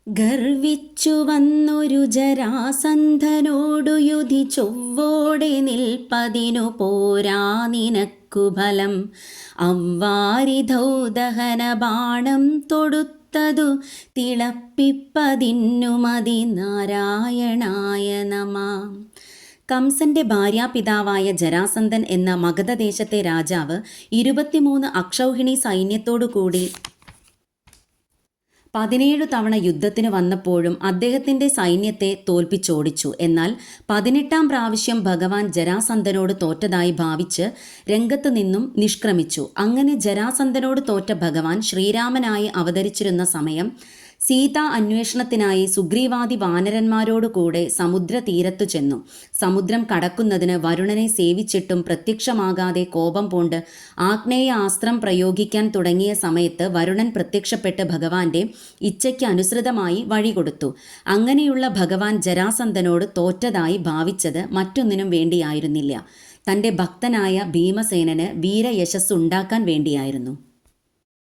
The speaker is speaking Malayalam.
ഗർവിച്ചു വന്നൊരു ജരാസന്ധനോടു യുധി ചൊവ്വോടെ നിൽപ്പതിനു പോരാ നിനക്കു ഫലം. അവ്വാരിധൗദഹന ബാണം തൊടുത്തതു തിളപ്പിപ്പതിന്നു മതി നാരായണായ നമ. കംസന്റെ ഭാര്യാപിതാവായ ജരാസന്ധൻ എന്ന മഗധദേശത്തെ രാജാവ് 23 അക്ഷൗഹിണി സൈന്യത്തോടുകൂടി 17 തവണ യുദ്ധത്തിന് വന്നപ്പോഴും അദ്ദേഹത്തിൻ്റെ സൈന്യത്തെ തോൽപ്പിച്ചോടിച്ചു. എന്നാൽ 18-ാം പ്രാവശ്യം ഭഗവാൻ ജരാസന്ധനോട് തോറ്റതായി ഭാവിച്ച് രംഗത്തു നിന്നും നിഷ്ക്രമിച്ചു. അങ്ങനെ ജരാസന്ധനോട് തോറ്റ ഭഗവാൻ ശ്രീരാമനായി അവതരിച്ചിരുന്ന സമയം സീതാ അന്വേഷണത്തിനായി സുഗ്രീവാദി വാനരന്മാരോടു കൂടെ സമുദ്രതീരത്തു ചെന്നു. സമുദ്രം കടക്കുന്നതിന് വരുണനെ സേവിച്ചിട്ടും പ്രത്യക്ഷമാകാതെ കോപം പൂണ്ട് ആഗ്നേയ ആസ്ത്രം പ്രയോഗിക്കാൻ തുടങ്ങിയ സമയത്ത് വരുണൻ പ്രത്യക്ഷപ്പെട്ട് ഭഗവാന്റെ ഇച്ഛയ്ക്ക് അനുസൃതമായി വഴികൊടുത്തു. അങ്ങനെയുള്ള ഭഗവാൻ ജരാസന്ധനോട് തോറ്റതായി ഭാവിച്ചത് മറ്റൊന്നിനും വേണ്ടിയായിരുന്നില്ല, തൻ്റെ ഭക്തനായ ഭീമസേനന് വീരയശസ്സുണ്ടാക്കാൻ വേണ്ടിയായിരുന്നു.